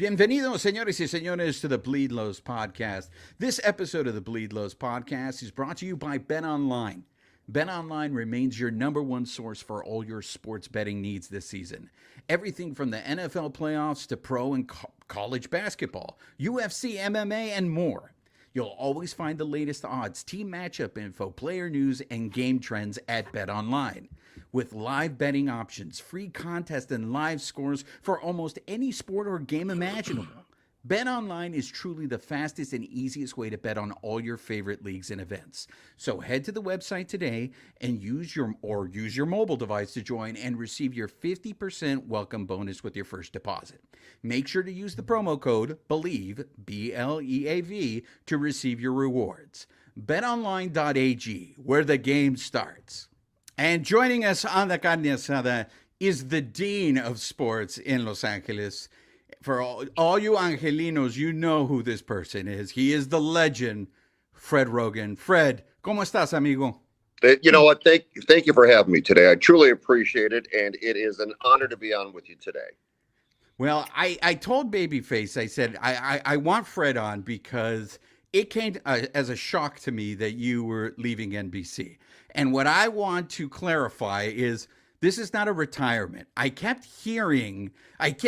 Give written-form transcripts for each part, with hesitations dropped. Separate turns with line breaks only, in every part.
Bienvenidos, señores y señores, to the Bleed Lows podcast. This episode of the Bleed Lows podcast is brought to you by BetOnline. BetOnline remains your number one source for all your sports betting needs this season. Everything from the NFL playoffs to pro and college basketball, UFC, MMA, and more. You'll always find the latest odds, team matchup info, player news, and game trends at BetOnline. With live betting options, free contests, and live scores for almost any sport or game imaginable, BetOnline is truly the fastest and easiest way to bet on all your favorite leagues and events. So head to the website today and use your mobile device to join and receive your 50% welcome bonus with your first deposit. Make sure to use the promo code BELIEVE, BLEAV, to receive your rewards. BetOnline.ag, where the game starts. And joining us on the carne asada is the dean of sports in Los Angeles. For all you Angelinos, you know who this person is. He is the legend, Fred Roggin. Fred, ¿cómo estás, amigo?
You know what? Thank you for having me today. I truly appreciate it, and it is an honor to be on with you today.
Well, I told Babyface, I said, I want Fred on because it came as a shock to me that you were leaving NBC. And what I want to clarify is this is not a retirement. I kept seeing, Fred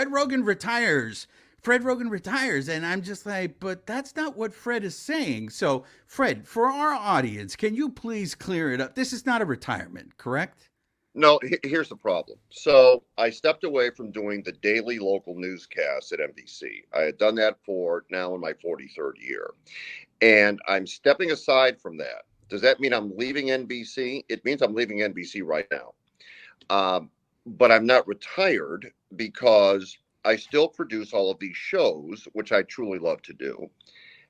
Roggin retires. Fred Roggin retires. And I'm just like, but that's not what Fred is saying. So, Fred, for our audience, can you please clear it up? This is not a retirement, correct?
No, here's the problem. So I stepped away from doing the daily local newscasts at NBC. I had done that for now in my 43rd year. And I'm stepping aside from that. Does that mean I'm leaving NBC? It means I'm leaving NBC right now. But I'm not retired because I still produce all of these shows, which I truly love to do.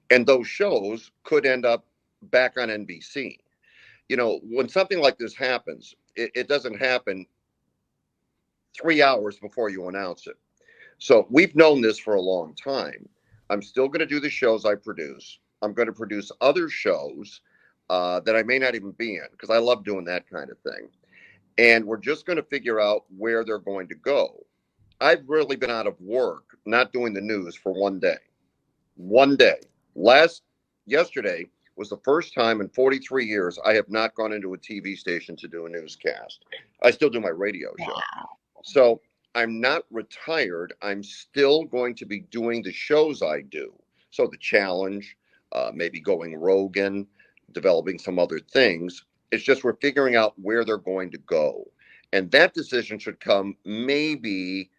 And those shows could end up back on NBC. You know, when something like this happens, it doesn't happen 3 hours before you announce it. So we've known this for a long time. I'm still going to do the shows I produce. I'm going to produce other shows that I may not even be in because I love doing that kind of thing. And we're just going to figure out where they're going to go. I've really been out of work, not doing the news for one day. One day. Yesterday was the first time in 43 years I have not gone into a TV station to do a newscast. I still do my radio show.
Wow.
So I'm not retired. I'm still going to be doing the shows I do. So the challenge, maybe going Roggin, developing some other things. It's just we're figuring out where they're going to go. And that decision should come maybe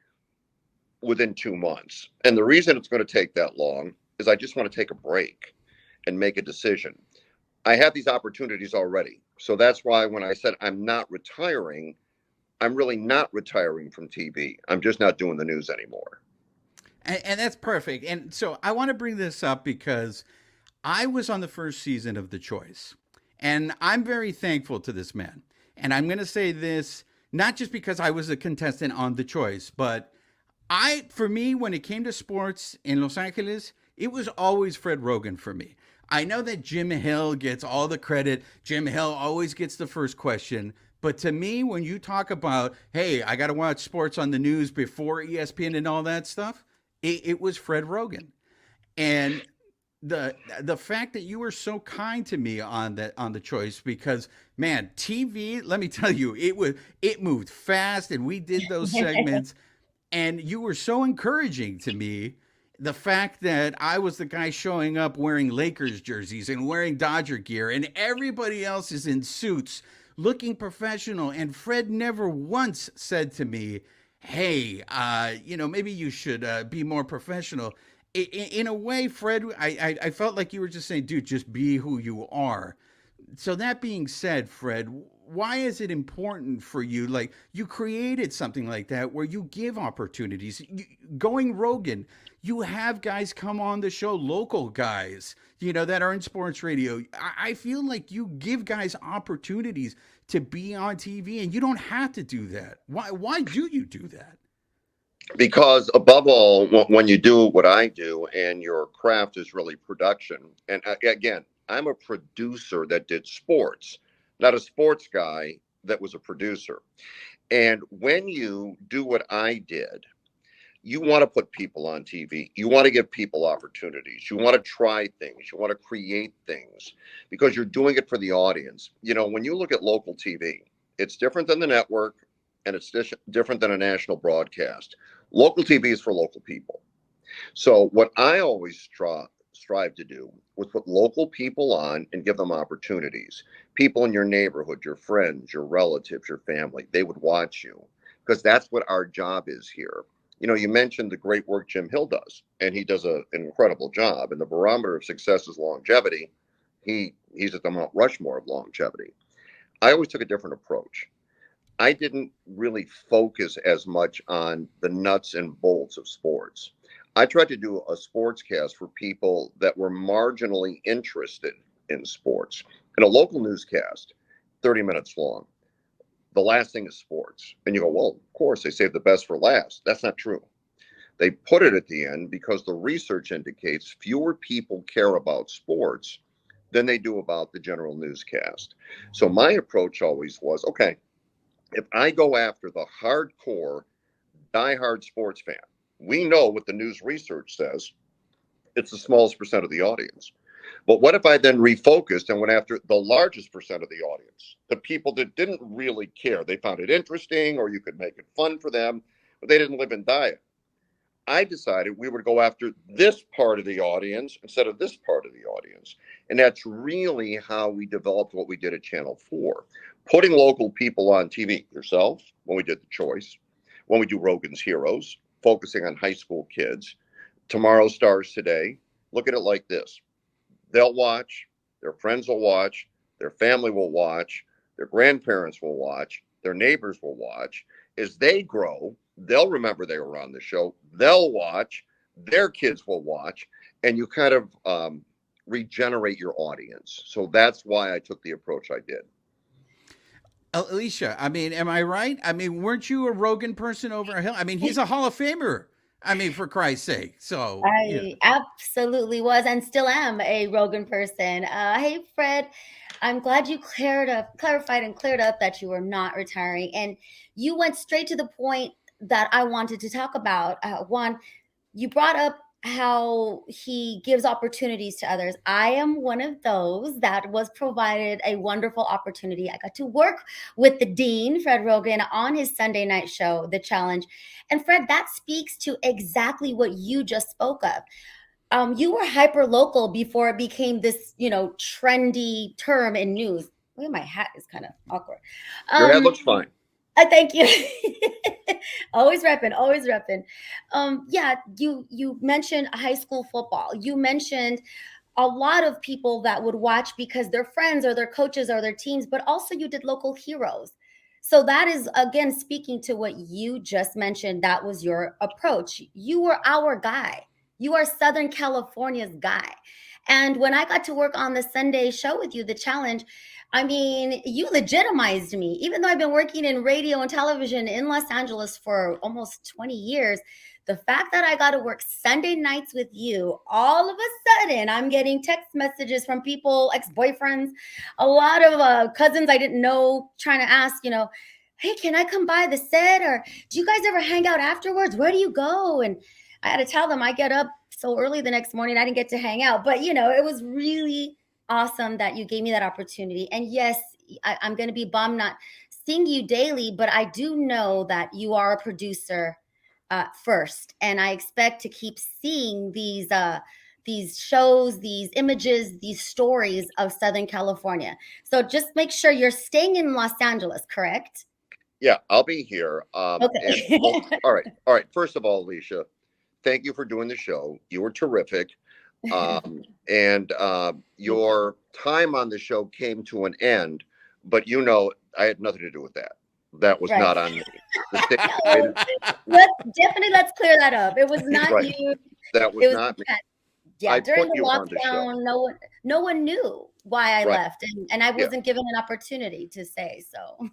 within 2 months. And the reason it's going to take that long is I just want to take a break and make a decision. I have these opportunities already. So that's why when I said I'm not retiring, I'm really not retiring from TV. I'm just not doing the news anymore.
And that's perfect. And so I want to bring this up because I was on the first season of The Choice, and I'm very thankful to this man. And I'm going to say this, not just because I was a contestant on The Choice, but for me, when it came to sports in Los Angeles, it was always Fred Roggin for me. I know that Jim Hill gets all the credit. Jim Hill always gets the first question. But to me, when you talk about, hey, I got to watch sports on the news before ESPN and all that stuff, it was Fred Roggin. And the fact that you were so kind to me on The Choice, because man, TV, let me tell you, it moved fast, and we did those segments, and you were so encouraging to me. The fact that I was the guy showing up wearing Lakers jerseys and wearing Dodger gear, and everybody else is in suits, looking professional, and Fred never once said to me, "Hey, maybe you should be more professional." In a way, Fred, I felt like you were just saying, dude, just be who you are. So that being said, Fred, why is it important for you? Like, you created something like that where you give opportunities. Going Roggin, you have guys come on the show, local guys, that are in sports radio. I feel like you give guys opportunities to be on TV, and you don't have to do that. Why do you do that?
Because above all, when you do what I do and your craft is really production, and again, I'm a producer that did sports, not a sports guy that was a producer. And when you do what I did, You want to put people on TV. You want to give people opportunities. You want to try things. You want to create things because you're doing it for the audience. You know, when you look at local TV, it's different than the network and it's different than a national broadcast. Local TV is for local people. So what I always strive to do was put local people on and give them opportunities. People in your neighborhood, your friends, your relatives, your family, they would watch you because that's what our job is here. You know, you mentioned the great work Jim Hill does, and he does an incredible job. And the barometer of success is longevity. He's at the Mount Rushmore of longevity. I always took a different approach. I didn't really focus as much on the nuts and bolts of sports. I tried to do a sports cast for people that were marginally interested in sports. In a local newscast, 30 minutes long, the last thing is sports. And you go, well, of course, they save the best for last. That's not true. They put it at the end because the research indicates fewer people care about sports than they do about the general newscast. So my approach always was, okay, if I go after the hardcore, diehard sports fan, we know what the news research says. It's the smallest percent of the audience. But what if I then refocused and went after the largest percent of the audience, the people that didn't really care? They found it interesting, or you could make it fun for them, but they didn't live and die it. I decided we would go after this part of the audience instead of this part of the audience. And that's really how we developed what we did at Channel 4. Putting local people on TV, yourself, when we did The Choice, when we do Roggins Heroes, focusing on high school kids, Tomorrow Stars Today. Look at it like this. They'll watch, their friends will watch, their family will watch, their grandparents will watch, their neighbors will watch. As they grow, they'll remember they were on the show. They'll watch, their kids will watch, and you kind of regenerate your audience. So that's why I took the approach I did.
Alicia, I mean, am I right? I mean, weren't you a Rogan person over a hill? I mean, he's a Hall of Famer. I mean, for Christ's sake. So, yeah.
I absolutely was and still am a Rogan person. Hey, Fred, I'm glad you clarified and cleared up that you were not retiring. And you went straight to the point that I wanted to talk about. One, you brought up how he gives opportunities to others. I am one of those that was provided a wonderful opportunity. I got to work with the dean, Fred Roggin, on his Sunday night show, The Challenge. And Fred, that speaks to exactly what you just spoke of. You were hyper local before it became this, trendy term in news. Look at my hat is kind of awkward.
Your head looks fine.
Thank you. Always repping, always repping. Yeah, you mentioned high school football. You mentioned a lot of people that would watch because their friends or their coaches or their teams, but also you did local heroes. So that is, again, speaking to what you just mentioned. That was your approach. You were our guy. You are Southern California's guy. And when I got to work on the Sunday show with you, The Challenge, I mean, you legitimized me. Even though I've been working in radio and television in Los Angeles for almost 20 years, the fact that I got to work Sunday nights with you, all of a sudden, I'm getting text messages from people, ex-boyfriends, a lot of cousins I didn't know, trying to ask, hey, can I come by the set? Or do you guys ever hang out afterwards? Where do you go? And I had to tell them I get up so early the next morning, I didn't get to hang out. But, it was really awesome that you gave me that opportunity. And yes, I'm going to be bummed not seeing you daily, but I do know that you are a producer first. And I expect to keep seeing these shows, these images, these stories of Southern California. So just make sure you're staying in Los Angeles, correct?
Yeah, I'll be here.
Okay.
All right. First of all, Alicia, thank you for doing the show. You were terrific. And your time on the show came to an end, but I had nothing to do with that. That was not on me.
Let's clear that up. It was not
right.
you.
That was not me.
Yeah, during the lockdown, no one knew why I left, and I wasn't given an opportunity to say so.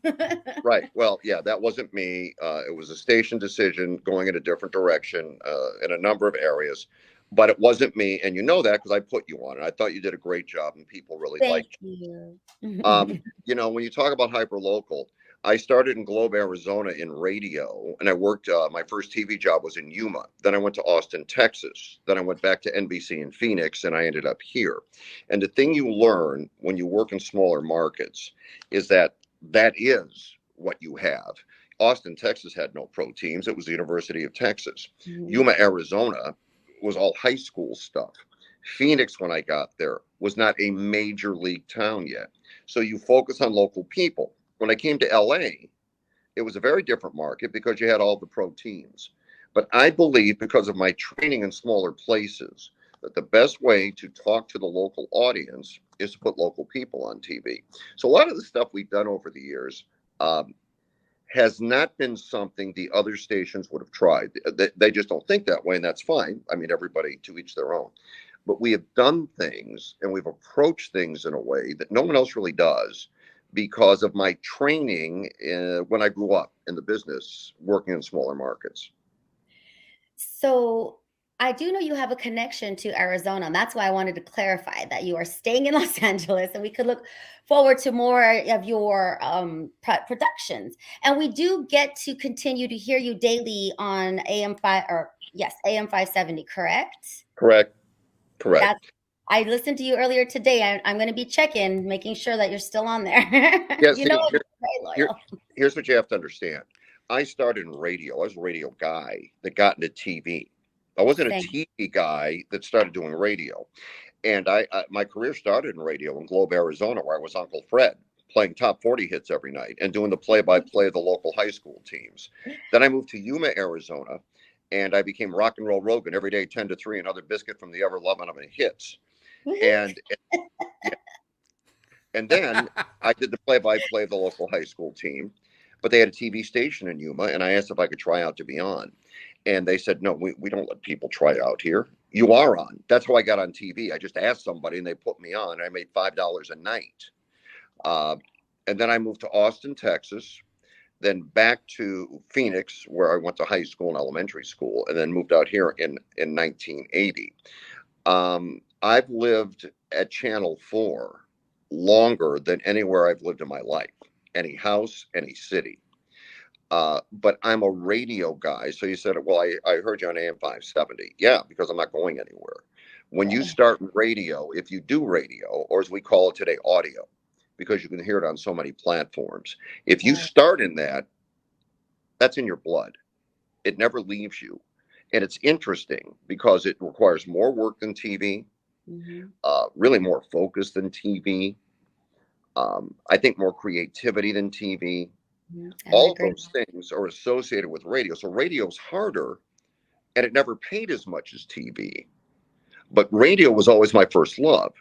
Right. Well, yeah, that wasn't me. It was a station decision going in a different direction in a number of areas. But it wasn't me, and you know that because I put you on it. I thought you did a great job, and people really liked
you.
When you talk about hyperlocal, I started in Globe, Arizona in radio, and I worked, my first TV job was in Yuma. Then I went to Austin, Texas. Then I went back to NBC in Phoenix, and I ended up here. And the thing you learn when you work in smaller markets is that that is what you have. Austin, Texas had no pro teams. It was the University of Texas.
Mhm.
Yuma, Arizona was all high school stuff. Phoenix, when I got there, was not a major league town yet. So you focus on local people. When I came to LA, it was a very different market because you had all the pro teams. But I believe, because of my training in smaller places, that the best way to talk to the local audience is to put local people on TV. So a lot of the stuff we've done over the years has not been something the other stations would have tried. They just don't think that way, and that's fine. I mean, everybody to each their own. But we have done things and we've approached things in a way that no one else really does, because of my training when I grew up in the business working in smaller markets.
So I do know you have a connection to Arizona, and that's why I wanted to clarify that you are staying in Los Angeles, and we could look forward to more of your productions. And we do get to continue to hear you daily on AM 5, or yes, AM 570, correct?
Correct. Correct.
That's I listened to you earlier today. I'm going to be checking, making sure that you're still on there.
Yeah,
You know,
see,
I'm very
here,
loyal.
here's what you have to understand. I started in radio. I was a radio guy that got into TV. I wasn't a
Same.
TV guy that started doing radio. And my career started in radio in Globe, Arizona, where I was Uncle Fred, playing top 40 hits every night and doing the play-by-play of the local high school teams. Then I moved to Yuma, Arizona, and I became Rock and Roll Roggin every day, 10 to 3, another biscuit from the ever-loving of hits. And yeah, and then I did the play-by-play of the local high school team, but they had a TV station in Yuma, and I asked if I could try out to be on. And they said, no, we don't let people try out here. You are on. That's how I got on TV. I just asked somebody, and they put me on. I made $5 a night. Uh, and then I moved to Austin, Texas, then back to Phoenix, where I went to high school and elementary school, and then moved out here in 1980. I've lived at Channel 4 longer than anywhere I've lived in my life, any house, any city. But I'm a radio guy. So you said, well, I heard you on AM 570. Yeah, because I'm not going anywhere. When you
Right.
start radio, if you do radio, or as we call it today, audio, because you can hear it on so many platforms, if you
Right.
start in that, that's in your blood. It never leaves you. And it's interesting because it requires more work than TV,
Mhm.
really more focus than TV. I think more creativity than TV.
Mhm. I would
All of
agree.
those things are associated with radio. So radio's harder, and it never paid as much as TV. But radio was always my first love.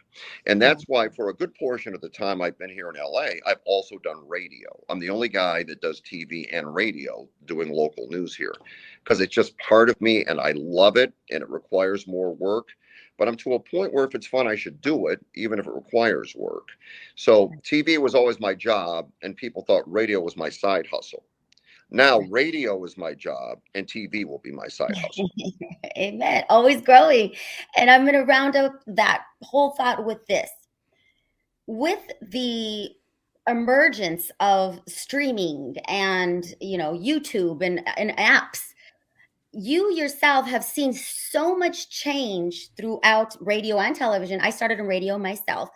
And
Mhm.
that's why, for a good portion of the time I've been here in LA, I've also done radio. I'm the only guy that does TV and radio doing local news here, because it's just part of me and I love it, and it requires more work. But I'm to a point where if it's fun, I should do it, even if it requires work. So TV was always my job, and people thought radio was my side hustle. Now radio is my job, and TV will be my side hustle.
Amen. Always growing. And I'm going to round up that whole thought with this. With the emergence of streaming and, YouTube and apps, you yourself have seen so much change throughout radio and television. I started in radio myself.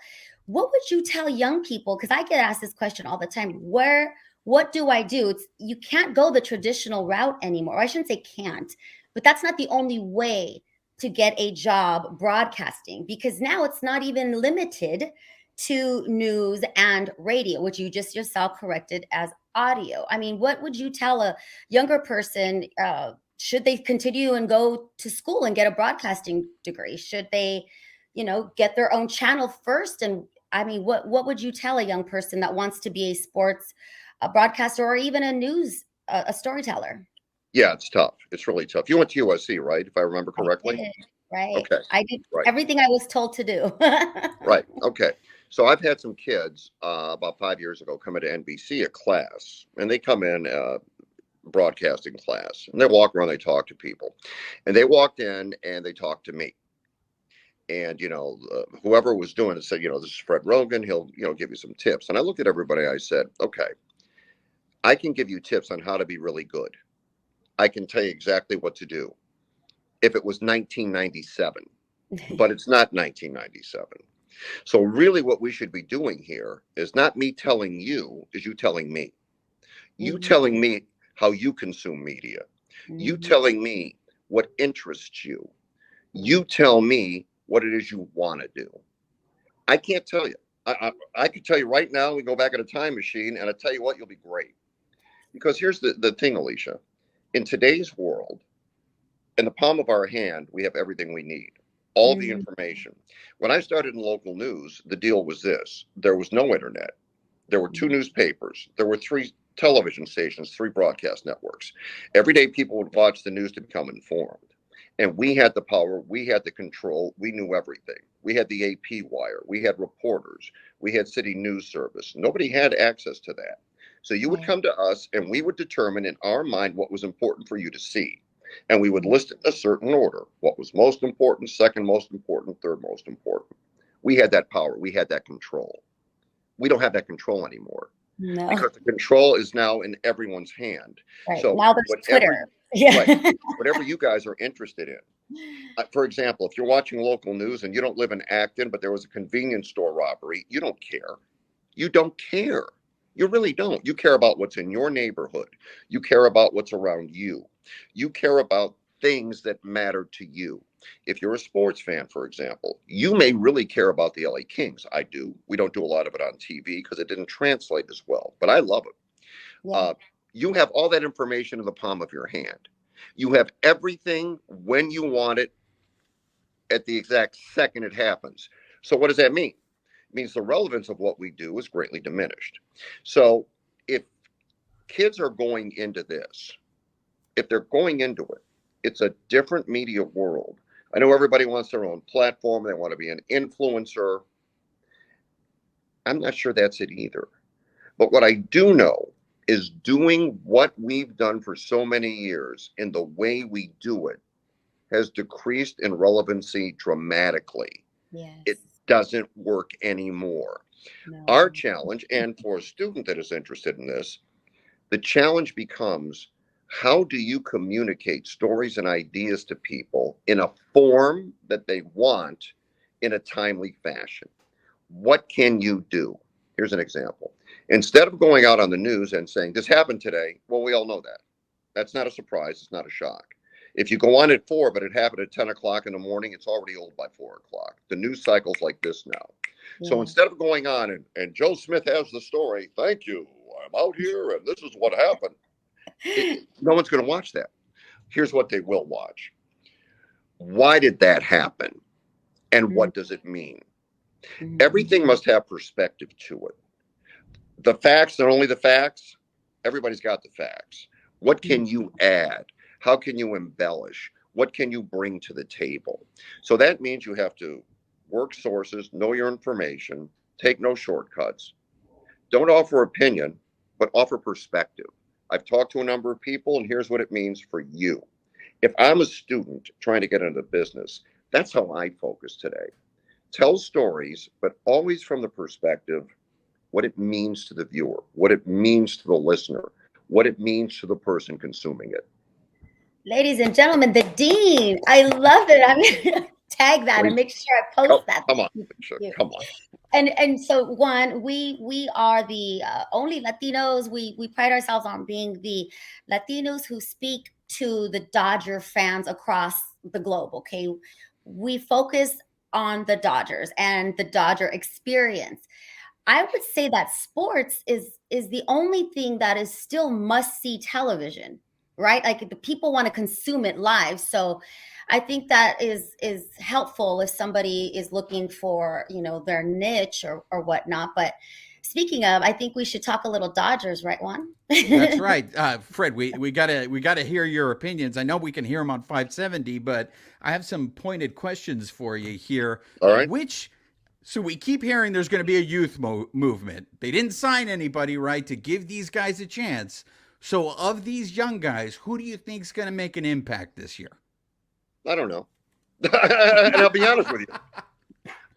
What would you tell young people? Because I get asked this question all the time. What do I do? You can't go the traditional route anymore. Or I shouldn't say can't, but that's not the only way to get a job broadcasting, because now it's not even limited to news and radio, which you just yourself corrected as audio. I mean, what would you tell a younger person? Should they continue and go to school and get a broadcasting degree? Should they, get their own channel first? And I mean, what would you tell a young person that wants to be a sports broadcaster, or even a news a storyteller?
Yeah, it's tough. It's really tough. You went to USC, right? If I remember
I
correctly.
did, right?
Okay.
I did
Right.
everything I was told to do.
Right. Okay. So I've had some kids about 5 years ago come into NBC a class, and they come in broadcasting class, and they walk around, they talk to people, and they walked in and they talked to me. And whoever was doing it said, this is Fred Roggin. He'll give you some tips. And I looked at everybody. I said, okay, I can give you tips on how to be really good. I can tell you exactly what to do if it was 1997, but it's not 1997. So really what we should be doing here is not me telling you, is you telling me. You telling me how you consume media. You telling me what interests you. You tell me what it is you want to do. I can't tell you. I could tell you right now, we go back in a time machine, and I tell you what, you'll be great. Because here's the thing, Alicia. In today's world, in the palm of our hand, we have everything we need, all the information. When I started in local news, the deal was this. There was no internet. There were 2 newspapers. There were 3 television stations, 3 broadcast networks. Every day people would watch the news to become informed. And we had the power, we had the control, we knew everything. We had the AP wire, we had reporters, we had city news service. Nobody had access to that. So you would come to us and we would determine in our mind what was important for you to see. And we would list it in a certain order. What was most important, second most important, third most important. We had that power, we had that control. We don't have that control anymore.
No.
Because the control is now in everyone's hand.
Right.
So
now there's Twitter. Yeah.
Right, whatever you guys are interested in. For example, if you're watching local news and you don't live in Acton, but there was a convenience store robbery, you don't care. You don't care. You really don't. You care about what's in your neighborhood. You care about what's around you. You care about things that matter to you. If you're a sports fan, for example, you may really care about the LA Kings. I do. We don't do a lot of it on TV because it didn't translate as well, but I love it. Yeah. You have all that information in the palm of your hand. You have everything when you want it at the exact second it happens. So what does that mean? It means the relevance of what we do is greatly diminished. So if kids are going into this, if they're going into it, it's a different media world. I know everybody wants their own platform. They want to be an influencer. I'm not sure that's it either. But what I do know is doing what we've done for so many years in the way we do it has decreased in relevancy dramatically.
Yes.
It doesn't work anymore. No. Our challenge, and for a student that is interested in this, the challenge becomes, how do you communicate stories and ideas to people in a form that they want in a timely fashion? What can you do? Here's an example. Instead of going out on the news and saying, this happened today, well, we all know that. That's not a surprise. It's not a shock. If you go on at 4, but it happened at 10 o'clock in the morning, it's already old by 4 o'clock. The news cycle's like this now. Yeah. So instead of going on and Joe Smith has the story, thank you, I'm out here and this is what happened. No one's going to watch that. Here's what they will watch. Why did that happen? And what does it mean? Everything must have perspective to it. The facts, not only the facts, everybody's got the facts. What can you add? How can you embellish? What can you bring to the table? So that means you have to work sources, know your information, take no shortcuts. Don't offer opinion, but offer perspective. I've talked to a number of people, and here's what it means for you. If I'm a student trying to get into business, that's how I focus today. Tell stories, but always from the perspective, what it means to the viewer, what it means to the listener, what it means to the person consuming it.
Ladies and gentlemen, the Dean. I love it. I'm going to tag that and make sure I post that.
Come on, come on.
And so, one, we are the only Latinos. We pride ourselves on being the Latinos who speak to the Dodger fans across the globe. Okay, we focus on the Dodgers and the Dodger experience. I would say that sports is the only thing that is still must-see television, right? Like the people want to consume it live. So I think that is helpful if somebody is looking for, their niche or whatnot. But speaking of, I think we should talk a little Dodgers, right, Juan?
That's right. Fred, we gotta hear your opinions. I know we can hear them on 570, but I have some pointed questions for you here.
All right.
So we keep hearing there's going to be a youth movement. They didn't sign anybody, right, to give these guys a chance. So of these young guys, who do you think is going to make an impact this year?
I don't know. And I'll be honest with you.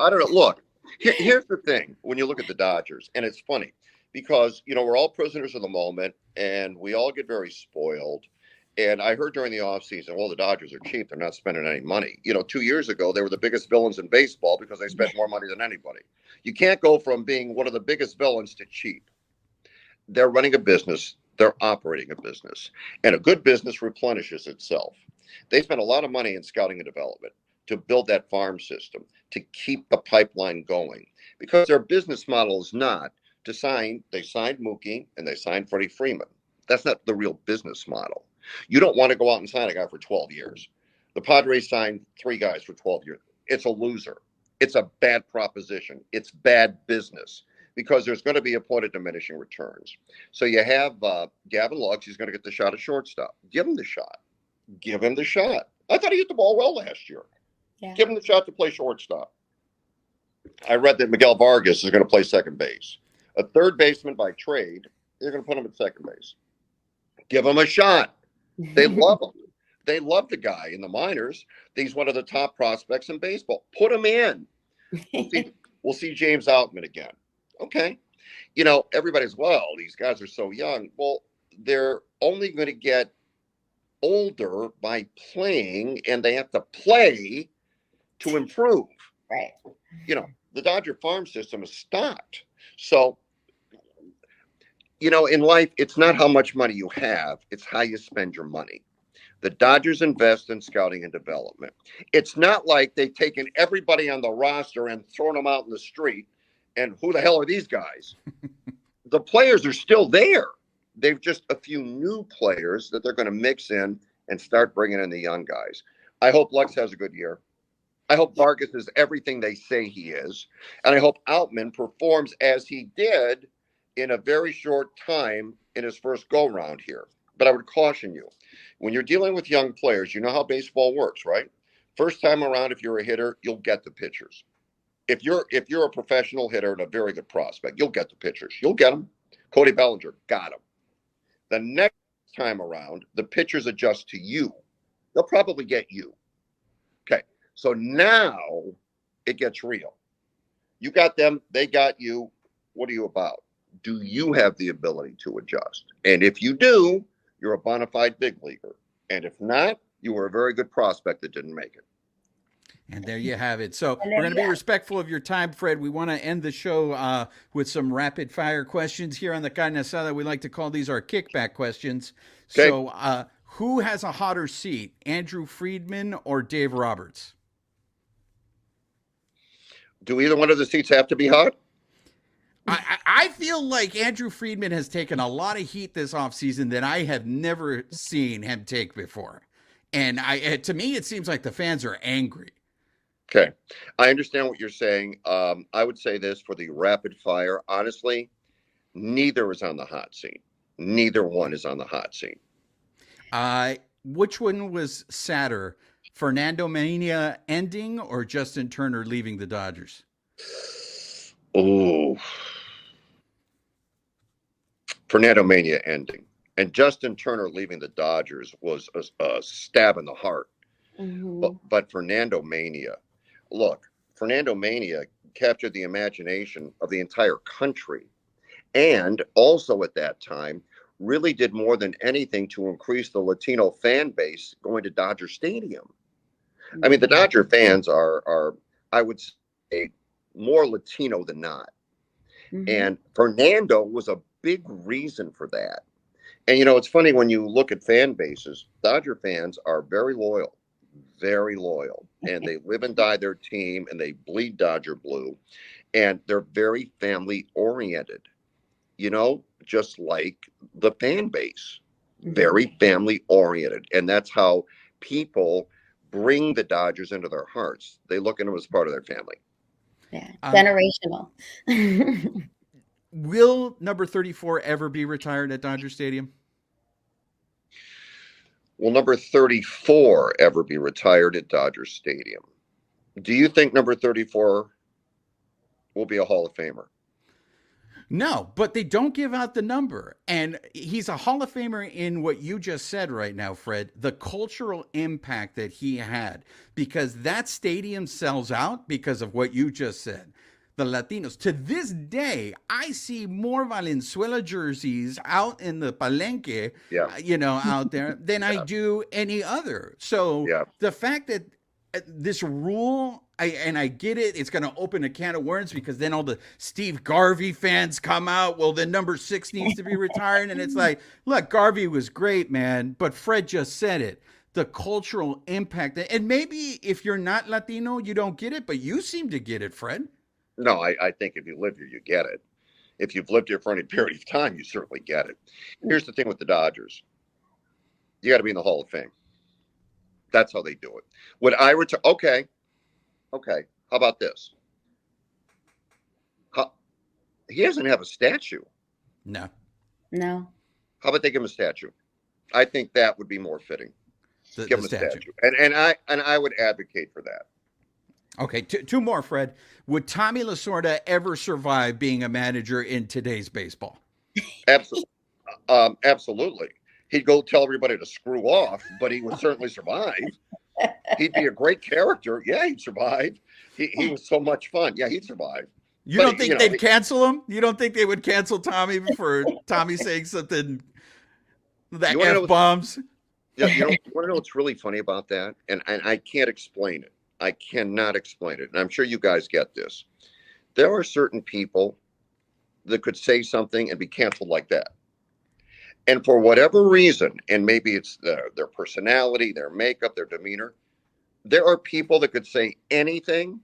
I don't know. Look, here's the thing. When you look at the Dodgers, and it's funny, because we're all prisoners of the moment, and we all get very spoiled. And I heard during the offseason, well, the Dodgers are cheap; they're not spending any money. 2 years ago, they were the biggest villains in baseball because they spent more money than anybody. You can't go from being one of the biggest villains to cheap. They're running a business. They're operating a business, and a good business replenishes itself. They spent a lot of money in scouting and development to build that farm system, to keep the pipeline going, because their business model is not to sign. They signed Mookie and they signed Freddie Freeman. That's not the real business model. You don't want to go out and sign a guy for 12 years. The Padres signed 3 guys for 12 years. It's a loser. It's a bad proposition. It's bad business, because there's going to be a point of diminishing returns. So you have Gavin Lux. He's going to get the shot at shortstop. Give him the shot. Give him the shot. I thought he hit the ball well last year.
Yeah.
Give him the shot to play shortstop. I read that Miguel Vargas is going to play second base. A third baseman by trade, they're going to put him at second base. Give him a shot. They love him. They love the guy in the minors. He's one of the top prospects in baseball. Put him in. We'll see James Outman again. Okay. Everybody's, well, these guys are so young. Well, they're only going to get older by playing, and they have to play to improve.
Right.
The Dodger farm system is stocked. So, in life, it's not how much money you have, it's how you spend your money. The Dodgers invest in scouting and development. It's not like they've taken everybody on the roster and thrown them out in the street, and who the hell are these guys? The players are still there. They've just a few new players that they're going to mix in and start bringing in the young guys. I hope Lux has a good year. I hope Vargas is everything they say he is. And I hope Outman performs as he did in a very short time in his first go-round here. But I would caution you, when you're dealing with young players, you know how baseball works, right? First time around, if you're a hitter, you'll get the pitchers. If you're a professional hitter and a very good prospect, you'll get the pitchers. You'll get them. Cody Bellinger got him. The next time around, the pitchers adjust to you. They'll probably get you. Okay, so now it gets real. You got them, they got you. What are you about? Do you have the ability to adjust? And if you do, you're a bona fide big leaguer. And if not, you were a very good prospect that didn't make it.
And there you have it. So we're going to be respectful of your time, Fred. We want to end the show with some rapid fire questions here on the Carne Asada. We like to call these our kickback questions. Okay. So who has a hotter seat, Andrew Friedman or Dave Roberts?
Do either one of the seats have to be hot?
I feel like Andrew Friedman has taken a lot of heat this offseason that I have never seen him take before. And to me, it seems like the fans are angry.
Okay. I understand what you're saying. I would say this for the rapid fire. Honestly, neither is on the hot seat. Neither one is on the hot seat.
Which one was sadder, Fernando Mania ending or Justin Turner leaving the Dodgers?
Oh, Fernando Mania ending. And Justin Turner leaving the Dodgers was a stab in the heart. Mm-hmm. But Fernando Mania, look, Fernando Mania captured the imagination of the entire country. And also at that time, really did more than anything to increase the Latino fan base going to Dodger Stadium. Mm-hmm. I mean, the Dodger fans are, I would say, more Latino than not. Mm-hmm. And Fernando was a big reason for that. And, it's funny when you look at fan bases, Dodger fans are very loyal, and they live and die their team, and they bleed Dodger blue, and they're very family oriented, just like the fan base, very family oriented. And that's how people bring the Dodgers into their hearts. They look at them as part of their family.
Yeah, generational.
Will number 34 ever be retired at Dodger Stadium?
Will number 34 ever be retired at Dodger Stadium? Do you think number 34 will be a Hall of Famer?
No, but they don't give out the number. And he's a Hall of Famer in what you just said right now, Fred, the cultural impact that he had, because that stadium sells out because of what you just said. the Latinos. To this day, I see more Valenzuela jerseys out in the palenque,
Yeah,
out there than I
yeah,
do any other. So
yeah.
the fact that this rule, I get it, it's going to open a can of worms because then all the Steve Garvey fans come out. Well, then number 6 needs to be retired. And it's like, look, Garvey was great, man, but Fred just said it. The cultural impact. And maybe if you're not Latino, you don't get it, but you seem to get it, Fred.
No, I think if you live here, you get it. If you've lived here for any period of time, you certainly get it. Here's the thing with the Dodgers: you got to be in the Hall of Fame. That's how they do it. Would I retire? Okay. How about this? He doesn't have a statue.
No.
No.
How about they give him a statue? I think that would be more fitting. Give him a statue, and I would advocate for that.
Okay, two more, Fred. Would Tommy Lasorda ever survive being a manager in today's baseball?
Absolutely, absolutely. He'd go tell everybody to screw off, but he would certainly survive. He'd be a great character. Yeah, he'd survive. He was so much fun. Yeah, he'd survive.
You don't think they'd cancel him? You don't think they would cancel Tommy for Tommy saying something that F-bombs?
Yeah, you want to know what's really funny about that? And I can't explain it. I cannot explain it. And I'm sure you guys get this. There are certain people that could say something and be canceled like that. And for whatever reason, and maybe it's their personality, their makeup, their demeanor, there are people that could say anything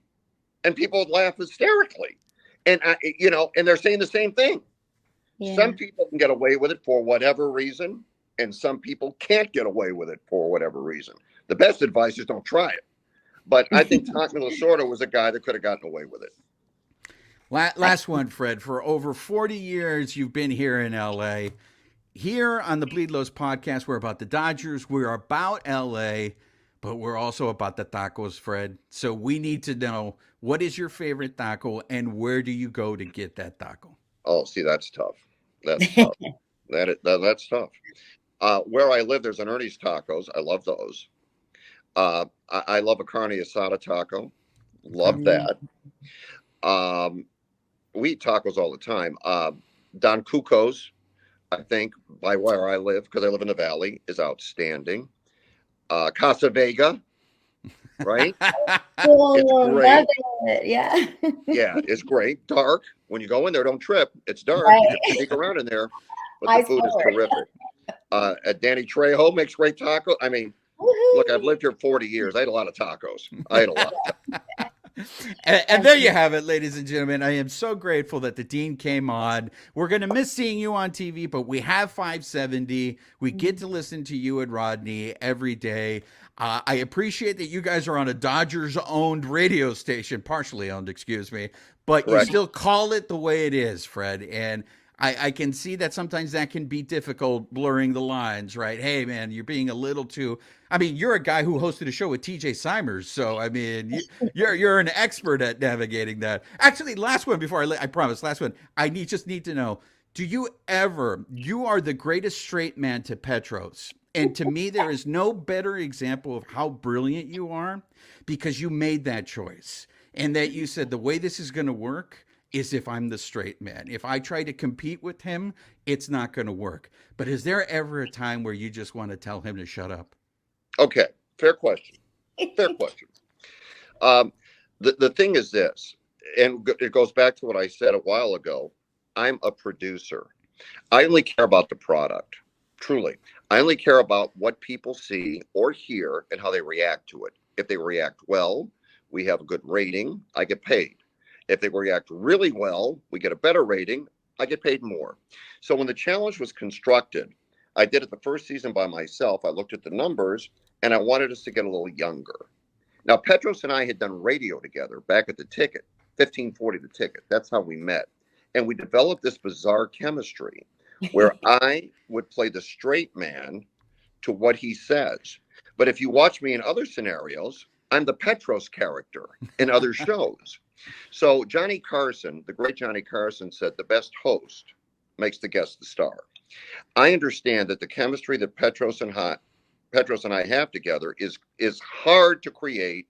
and people would laugh hysterically. And, and they're saying the same thing. Yeah. Some people can get away with it for whatever reason, and some people can't get away with it for whatever reason. The best advice is don't try it. But I think Tommy Lasorda was a guy that could have gotten away with it.
Last one, Fred. For over 40 years, you've been here in L.A. Here on the Bleed Lows podcast, we're about the Dodgers. We're about L.A., but we're also about the tacos, Fred. So we need to know, what is your favorite taco and where do you go to get that taco?
Oh, see, that's tough. That's tough. That's tough. Where I live, there's an Ernie's Tacos. I love those. I love a carne asada taco. Love that. We eat tacos all the time. Don Cuco's, I think, by where I live, because I live in the valley, is outstanding. Casa Vega, right?
Oh, love it. Yeah.
Yeah, it's great. Dark. When you go in there, don't trip. It's dark.
Right.
You can sneak around in there, but the food is terrific. Danny Trejo makes great tacos. I mean, look, I've lived here 40 years. I ate a lot of tacos.
And there you have it, ladies and gentlemen. I am so grateful that the Dean came on. We're going to miss seeing you on TV, but we have 570. We get to listen to you and Rodney every day. I appreciate that you guys are on a Dodgers-owned radio station, partially owned, excuse me, but you still call it the way it is, Fred. And I can see that sometimes that can be difficult, blurring the lines, right? Hey, man, you're being a little too... I mean, you're a guy who hosted a show with TJ Simers, so, I mean, you're an expert at navigating that. Actually, last one before I promise, last one. I just need to know, you are the greatest straight man to Petros. And to me, there is no better example of how brilliant you are because you made that choice. And that you said, the way this is going to work is if I'm the straight man. If I try to compete with him, it's not going to work. But is there ever a time where you just want to tell him to shut up?
Okay, fair question. Fair question. The thing is this, and it goes back to what I said a while ago. I'm a producer. I only care about the product, truly. I only care about what people see or hear and how they react to it. If they react well, we have a good rating, I get paid. If they react really well, we get a better rating, I get paid more. So when the challenge was constructed, I did it the first season by myself. I looked at the numbers and I wanted us to get a little younger. Now, Petros and I had done radio together back at the Ticket, 1540 The Ticket. That's how we met. And we developed this bizarre chemistry where I would play the straight man to what he says. But if you watch me in other scenarios, I'm the Petros character in other shows. So Johnny Carson, the great Johnny Carson, said the best host makes the guest the star. I understand that the chemistry that Petros and I have together is hard to create,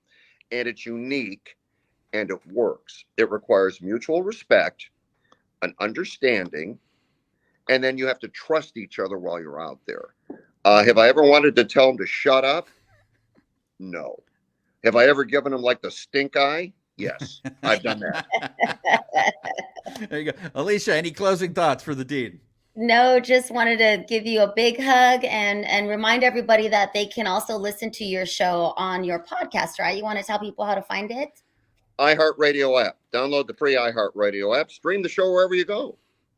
and it's unique, and it works. It requires mutual respect, an understanding, and then you have to trust each other while you're out there. Have I ever wanted to tell them to shut up? No. Have I ever given them like the stink eye? Yes, I've done that.
There you go. Alicia, any closing thoughts for the Dean?
No, just wanted to give you a big hug and remind everybody that they can also listen to your show on your podcast, right? You want to tell people how to find it?
iHeartRadio app. Download the free iHeartRadio app. Stream the show wherever you go.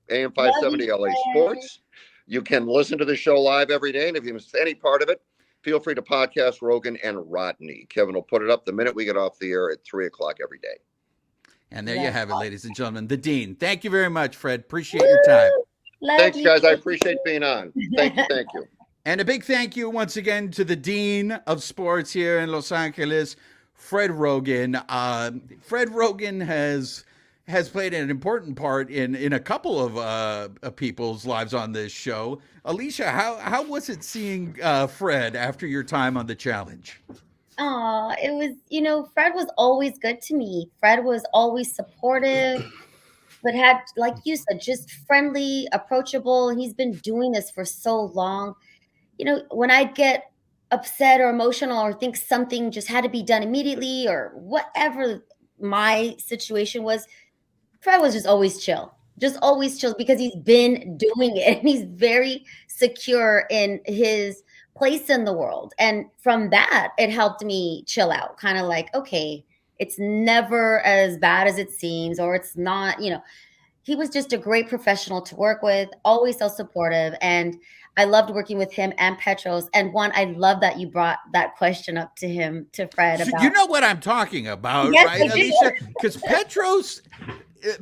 AM
Love
570
you,
LA
Fred.
Sports. You can listen to the show live every day. And if you miss any part of it, feel free to podcast Roggin and Rodney. Kevin will put it up the minute we get off the air at 3 o'clock every day.
And there you
Love
have it,
you.
ladies and gentlemen. The Dean. Thank you very much, Fred. Appreciate your time.
Love
Thanks,
you.
guys. I appreciate being on. Thank you. Thank you.
And a big thank you once again to the Dean of Sports here in Los Angeles, Fred Roggin. Fred Roggin has played an important part in a couple of people's lives on this show. Alicia, how was it seeing Fred after your time on the challenge?
Oh, it was, Fred was always good to me. Fred was always supportive, but had, like you said, just friendly, approachable. He's been doing this for so long. When I get upset or emotional or think something just had to be done immediately or whatever my situation was, Fred was just always chill. Just always chill because he's been doing it and he's very secure in his place in the world. And from that, it helped me chill out, kind of like, okay, it's never as bad as it seems, or it's not, he was just a great professional to work with, always so supportive. And I loved working with him and Petros. And I love that you brought that question up to Fred,
So
about.
you know what I'm talking about,
Yes,
right,
I do.
Alicia? Because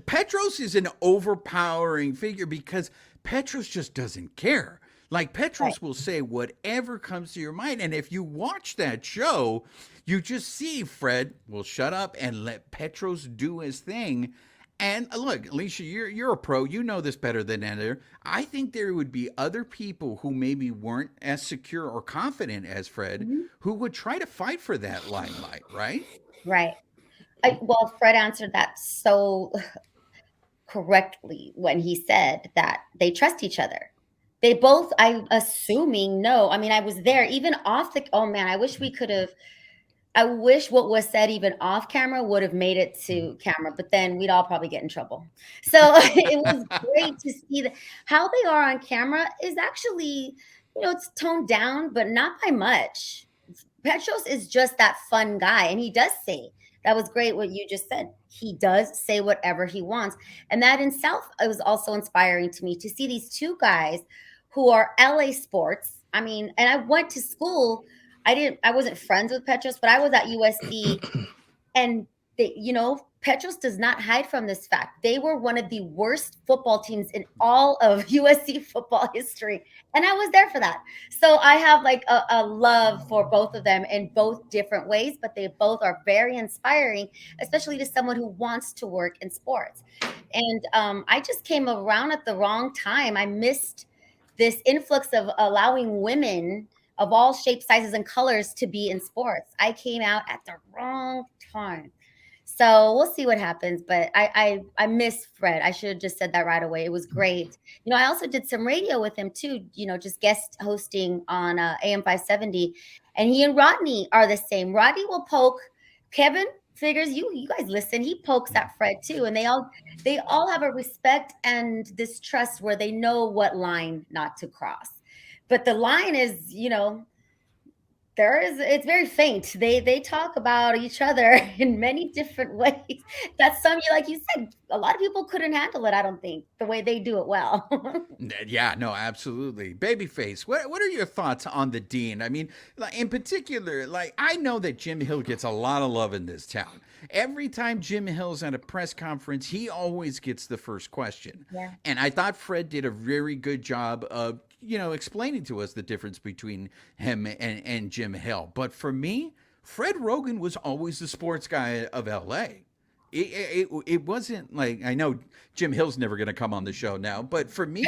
Petros is an overpowering figure because Petros just doesn't care. Like Petros
Right.
will say whatever comes to your mind. And if you watch that show, you just see Fred will shut up and let Petros do his thing. And look, Alicia, you're a pro. You know this better than anyone. I think there would be other people who maybe weren't as secure or confident as Fred
Mhm.
who would try to fight for that limelight, right?
Right. Well, Fred answered that so correctly when he said that they trust each other. They both, I'm assuming, know. I mean, I was there even oh man, I wish what was said even off camera would have made it to camera, but then we'd all probably get in trouble. So it was great to see how they are on camera is actually, it's toned down, but not by much. Petros is just that fun guy, and he does say, that was great what you just said. He does say whatever he wants. And that in South, it was also inspiring to me to see these two guys who are LA sports. I mean, and I went to school. I wasn't friends with Petros, but I was at USC, and Petros does not hide from this fact. They were one of the worst football teams in all of USC football history. And I was there for that. So I have like a love for both of them in both different ways, but they both are very inspiring, especially to someone who wants to work in sports. And I just came around at the wrong time. I missed this influx of allowing women of all shapes, sizes, and colors to be in sports. I came out at the wrong time. So we'll see what happens. But I miss Fred. I should have just said that right away. It was great. I also did some radio with him too, just guest hosting on AM 570. And he and Rodney are the same. Rodney will poke. Kevin figures you guys listen. He pokes at Fred too. And they all have a respect and this trust where they know what line not to cross. But the line is, it's very faint. They talk about each other in many different ways. That's like you said, a lot of people couldn't handle it, I don't think, the way they do it well.
Yeah, no, absolutely. Babyface, what are your thoughts on the Dean? I mean, in particular, I know that Jim Hill gets a lot of love in this town. Every time Jim Hill's at a press conference, he always gets the first question.
Yeah.
And I thought Fred did a very good job of, explaining to us the difference between him and Jim Hill. But for me, Fred Roggin was always the sports guy of LA. It wasn't like, I know Jim Hill's never going to come on the show now, but for me,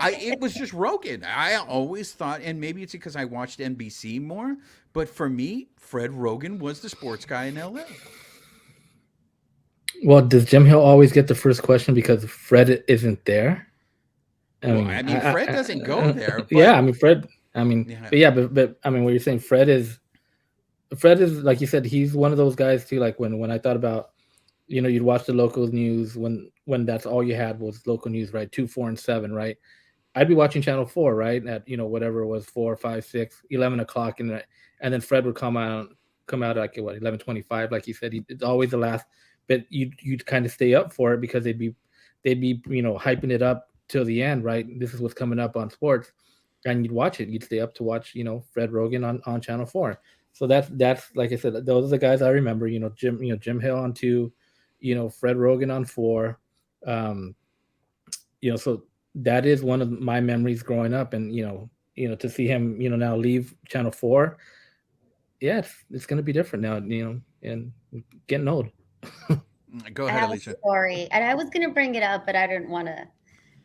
it was just Roggin. I always thought, and maybe it's because I watched NBC more, but for me, Fred Roggin was the sports guy in LA.
Well, does Jim Hill always get the first question because Fred isn't there?
Well, I mean, Fred doesn't go there,
yeah,
but
I mean Fred. I mean,
yeah.
but yeah, but I mean, what you're saying, Fred is like you said, he's one of those guys too. Like when I thought about, you'd watch the local news when that's all you had was local news, right? 2, 4, and 7, right? I'd be watching Channel 4, right? At whatever it was, 4, 5, 6, 11 o'clock, and then Fred would come out like what 11:25, like you said. It's always the last, but you'd kind of stay up for it because they'd be hyping it up till the end, right? This is what's coming up on sports, and you'd watch it. You'd stay up to watch Fred Roggin on Channel 4. So that's like I said, those are the guys I remember. Jim Hill on 2, Fred Roggin on 4. So that is one of my memories growing up, and to see him now leave Channel 4. Yeah, it's going to be different now, and getting old.
Go
I
ahead,
have a
Alicia.
story, and I was gonna bring it up, but I didn't want to.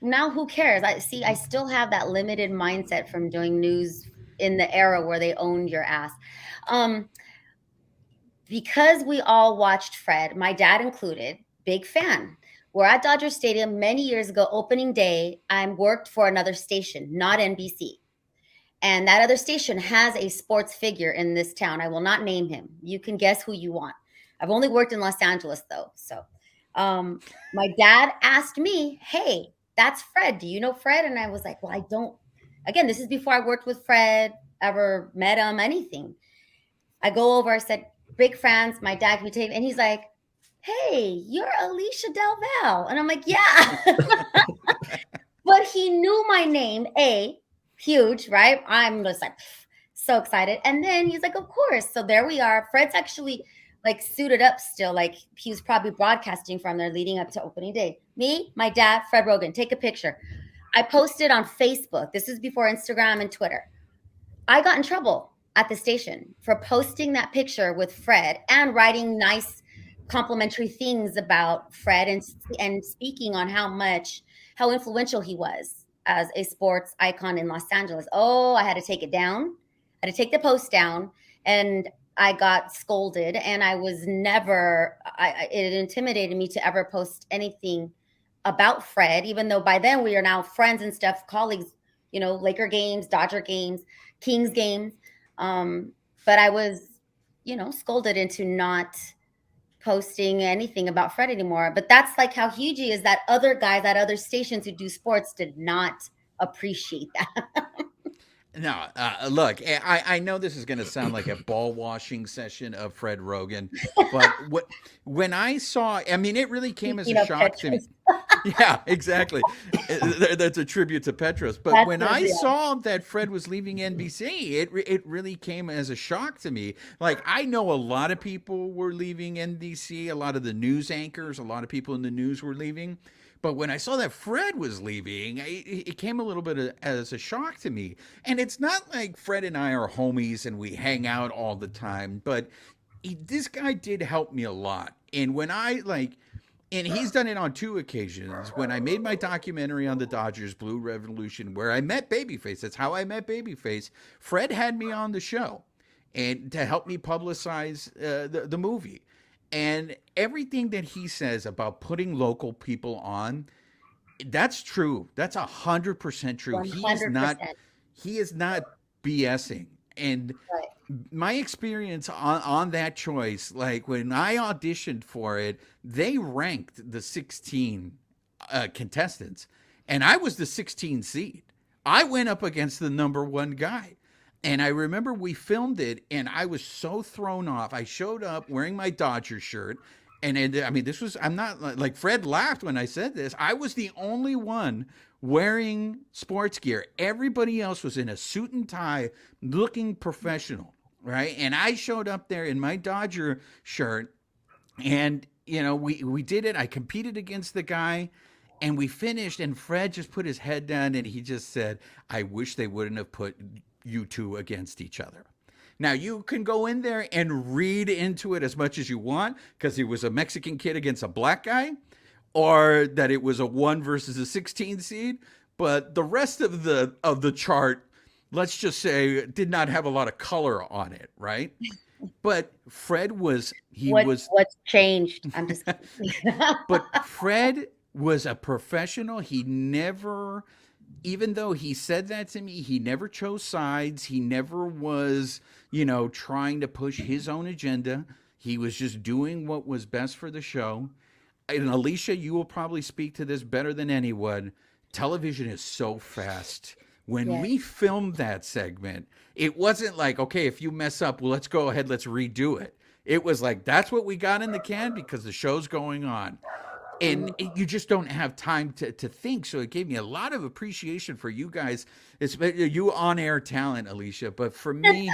Now, who cares? I still have that limited mindset from doing news in the era where they owned your ass. Um, because we all watched Fred, my dad included, big fan. We're at Dodger Stadium many years ago, opening day. I worked for another station, not NBC. And that other station has a sports figure in this town. I will not name him. You can guess who you want. I've only worked in Los Angeles, though. So my dad asked me, hey, that's Fred. Do you know Fred? And I was like, well, I don't. Again, this is before I worked with Fred, ever met him, anything. I go over, I said, big fans. My dad can take, and he's like, hey, you're Alicia Del Val. And I'm like, yeah. But he knew my name, huge, right? I'm just like so excited. And then he's like, of course. So there we are. Fred's actually like suited up still. Like he was probably broadcasting from there leading up to opening day. Me, my dad, Fred Roggin, take a picture. I posted on Facebook. This is before Instagram and Twitter. I got in trouble at the station for posting that picture with Fred and writing nice complimentary things about Fred and speaking on how influential he was as a sports icon in Los Angeles. Oh, I had to take it down. I had to take the post down, and I got scolded, and I was never it intimidated me to ever post anything about Fred, even though by then we are now friends and stuff, colleagues, Laker games, Dodger games, Kings games. But I was, scolded into not posting anything about Fred anymore. But that's like how huge he is that other guys at other stations who do sports did not appreciate that.
No, look, I know this is going to sound like a ball washing session of Fred Roggin, but when I saw, I mean, it really came as a shock to me. Yeah, exactly. That's a tribute to Petros. But when I saw that Fred was leaving NBC, it really came as a shock to me. Like, I know a lot of people were leaving NBC, a lot of the news anchors, a lot of people in the news were leaving. But when I saw that Fred was leaving, it came a little bit as a shock to me. And it's not like Fred and I are homies and we hang out all the time, but this guy did help me a lot. And and he's done it on 2 occasions. When I made my documentary on the Dodgers Blue Revolution, where I met Babyface, that's how I met Babyface. Fred had me on the show and to help me publicize the movie. And everything that he says about putting local people on, that's true. That's 100% true.
100%.
He is not BSing. And
Right.
my experience on that choice, like when I auditioned for it, they ranked the 16 contestants, and I was the 16 seed. I went up against the number 1 guy. And I remember we filmed it, and I was so thrown off. I showed up wearing my Dodger shirt, and I mean, I'm not like Fred laughed when I said this. I was the only one wearing sports gear. Everybody else was in a suit and tie, looking professional, right? And I showed up there in my Dodger shirt, and we did it. I competed against the guy. And we finished, and Fred just put his head down, and he just said, I wish they wouldn't have put you 2 against each other. Now, you can go in there and read into it as much as you want, because he was a Mexican kid against a black guy, or that it was a 1 versus a 16 seed. But the rest of the chart, let's just say, did not have a lot of color on it, right? But Fred was
What's changed? I'm just kidding.
but Fred was a professional. He never, even though he said that to me, he never chose sides. He never was, trying to push his own agenda. He was just doing what was best for the show. And Alicia, you will probably speak to this better than anyone. Television is so fast. When
Yes.
we filmed that segment, it wasn't like, okay, if you mess up, well, let's go ahead, let's redo it. It was like, that's what we got in the can because the show's going on. And you just don't have time to think. So it gave me a lot of appreciation for you guys. It's you on air talent, Alicia. But for me,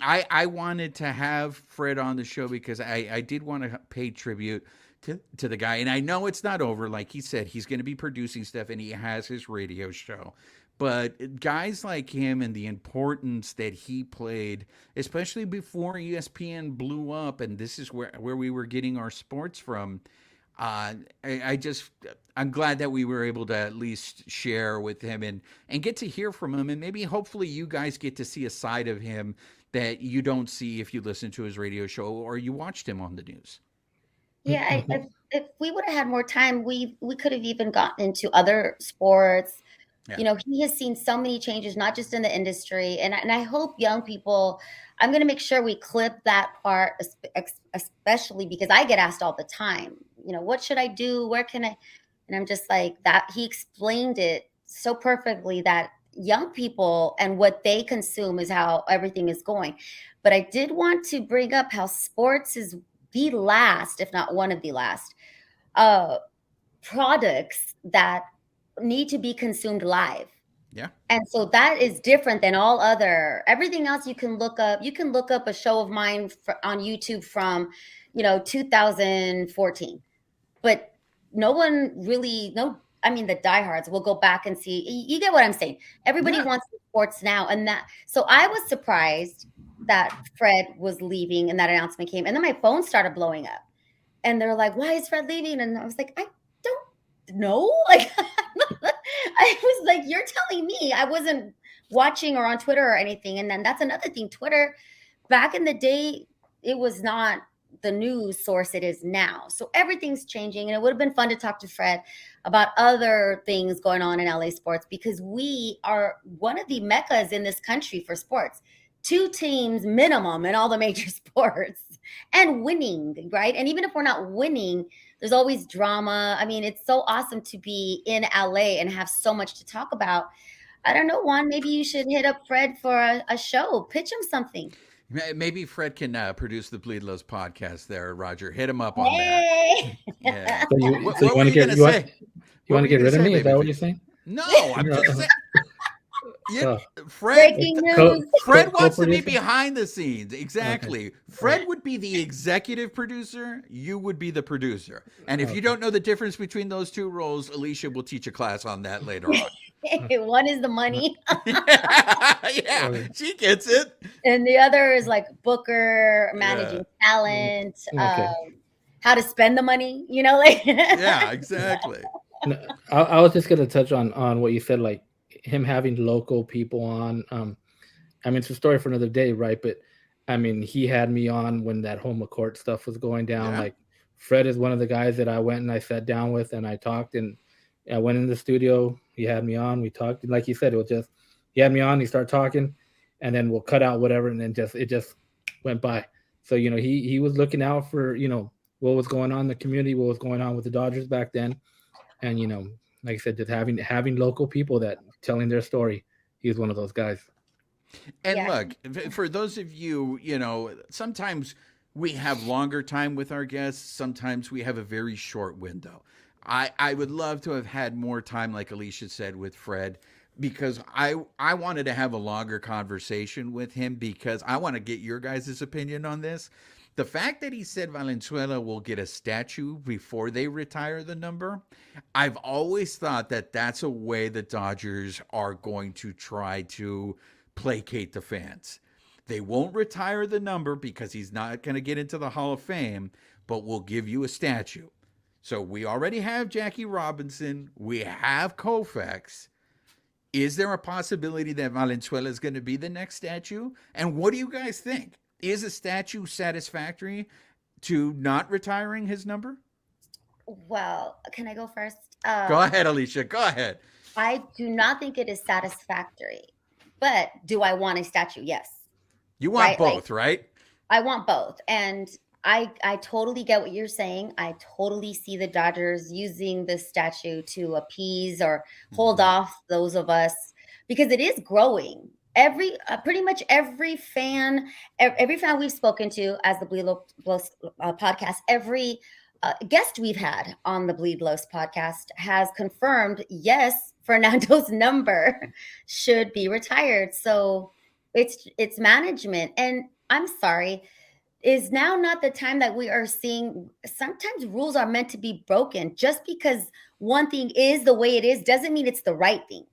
I wanted to have Fred on the show because I did want to pay tribute to the guy. And I know it's not over. Like he said, he's going to be producing stuff and he has his radio show. But guys like him and the importance that he played, especially before ESPN blew up, and this is where we were getting our sports from. I'm glad that we were able to at least share with him and get to hear from him. And maybe hopefully you guys get to see a side of him that you don't see if you listen to his radio show or you watched him on the news.
Yeah, if we would have had more time, we could have even gotten into other sports.
Yeah.
He has seen so many changes, not just in the industry, and I hope young people. I'm going to make sure we clip that part, especially because I get asked all the time. What should I do? Where can I? And I'm just like that. He explained it so perfectly that young people and what they consume is how everything is going. But I did want to bring up how sports is the last, if not one of the last, uh, products that need to be consumed live.
Yeah.
And so that is different than everything else you can look up. You can look up a show of mine on YouTube from, 2014. But no one really, the diehards will go back and see. You get what I'm saying? Everybody
Yeah.
wants sports now. So I was surprised that Fred was leaving and that announcement came. And then my phone started blowing up. And they're like, why is Fred leaving? And I was like, I don't know. Like, I was like, you're telling me. I wasn't watching or on Twitter or anything. And then that's another thing. Twitter, back in the day, it was not the news source it is now. So everything's changing. And it would have been fun to talk to Fred about other things going on in LA sports because we are one of the meccas in this country for sports. 2 teams minimum in all the major sports and winning, right? And even if we're not winning, there's always drama. I mean, it's so awesome to be in LA and have so much to talk about. I don't know, Juan, maybe you should hit up Fred for a show. Pitch him something.
Maybe Fred can produce the Bleed Lows podcast there, Roger. Hit him up on that.
Hey!
Yeah.
So you
What
want
were
to
you
get
going to say?
you want to get rid of me? Is that what
baby?
you're saying?
No, I'm just saying.
Oh.
Fred
Breaking
Co-
news.
Fred wants to be
co-producer?
behind the scenes. Exactly. Fred would be the executive producer. You would be the producer. And if you don't know the difference between those two roles, Alicia will teach a class on that later on.
One is the money,
Yeah, she gets it.
and the other is like Booker, managing talent,
Okay.
how to spend the money, like.
Yeah, exactly.
No, I was just gonna touch on what you said, like him having local people on. I mean, it's a story for another day, right? But I mean, he had me on when that home court stuff was going down.
Yeah.
Like Fred is one of the guys that I went and I sat down with and I talked and I went in the studio. He had me on. We talked. And like you said, it was just he had me on. He started talking, and then we'll cut out whatever, and then it just went by. So he was looking out for what was going on in the community, what was going on with the Dodgers back then, and like I said, just having local people that telling their story. He was one of those guys.
And
Yeah.
look, for those of you, sometimes we have longer time with our guests. Sometimes we have a very short window. I would love to have had more time, like Alicia said, with Fred, because I wanted to have a longer conversation with him because I want to get your guys' opinion on this. The fact that he said Valenzuela will get a statue before they retire the number, I've always thought that that's a way the Dodgers are going to try to placate the fans. They won't retire the number because he's not going to get into the Hall of Fame, but we'll give you a statue. So we already have Jackie Robinson. We have Koufax. Is there a possibility that Valenzuela is going to be the next statue? And what do you guys think? is a statue satisfactory to not retiring his number?
Well, can I go first?
Go ahead, Alicia. Go ahead.
I do not think it is satisfactory, but do I want a statue? Yes.
You want
Right? Like,
both, right?
I want both. And I totally get what you're saying. I totally see the Dodgers using this statue to appease or hold
Mhm.
off those of us because it is growing. Every pretty much every fan we've spoken to as the Bleed Los podcast, every guest we've had on the Bleed Los podcast has confirmed yes, Fernando's number should be retired. So it's management, and I'm sorry, is now not the time that we are seeing sometimes rules are meant to be broken. Just because one thing is the way it is doesn't mean it's the right thing,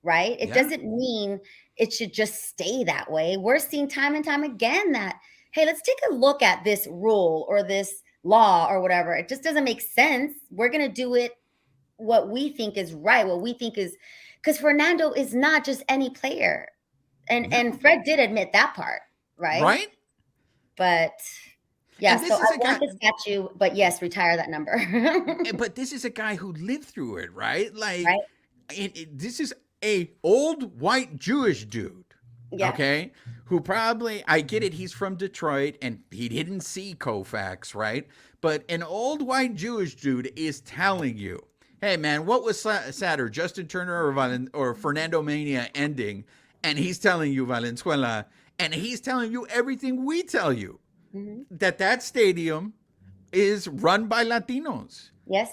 right? It
Yeah.
doesn't mean it should just stay that way. We're seeing time and time again that, hey, let's take a look at this rule or this law or whatever. It just doesn't make sense. We're going to do it what we think is right, what we think is, because Fernando is not just any player. And Fred did admit that part, right?
Right?
But yeah,
And this
so
is
I
a
want
guy-
the statue, but yes, retire that number.
But this is a guy who lived through it, right? Like,
Right.
this is a old white Jewish dude,
Yeah.
okay? Who probably, I get it, he's from Detroit and he didn't see Koufax, right? But an old white Jewish dude is telling you, hey man, what was sadder, Justin Turner or Fernando Mania ending? And he's telling you Valenzuela, and he's telling you everything we tell you,
Mhm.
that stadium is run by Latinos.
Yes.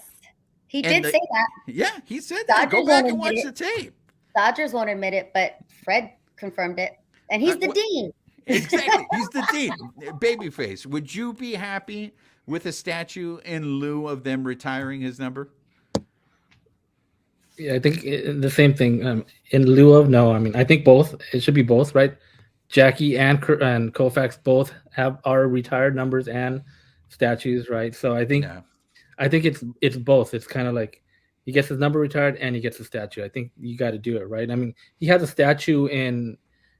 He
And
did say that.
Yeah, he said that. Go
Dodgers
back
won't
and watch
admit
the tape.
Dodgers won't admit it, but Fred confirmed it. And he's the
Wh-
dean.
Exactly. He's the dean. Babyface. Would you be happy with a statue in lieu of them retiring his number?
Yeah, I think the same thing. In lieu of, no, I mean, I think both. It should be both, right? Jackie and Koufax both are retired numbers and statues, right? So I think
Yeah.
it's both. It's kind of like he gets his number retired and he gets a statue. I think you got to do it, right? I mean, he has a statue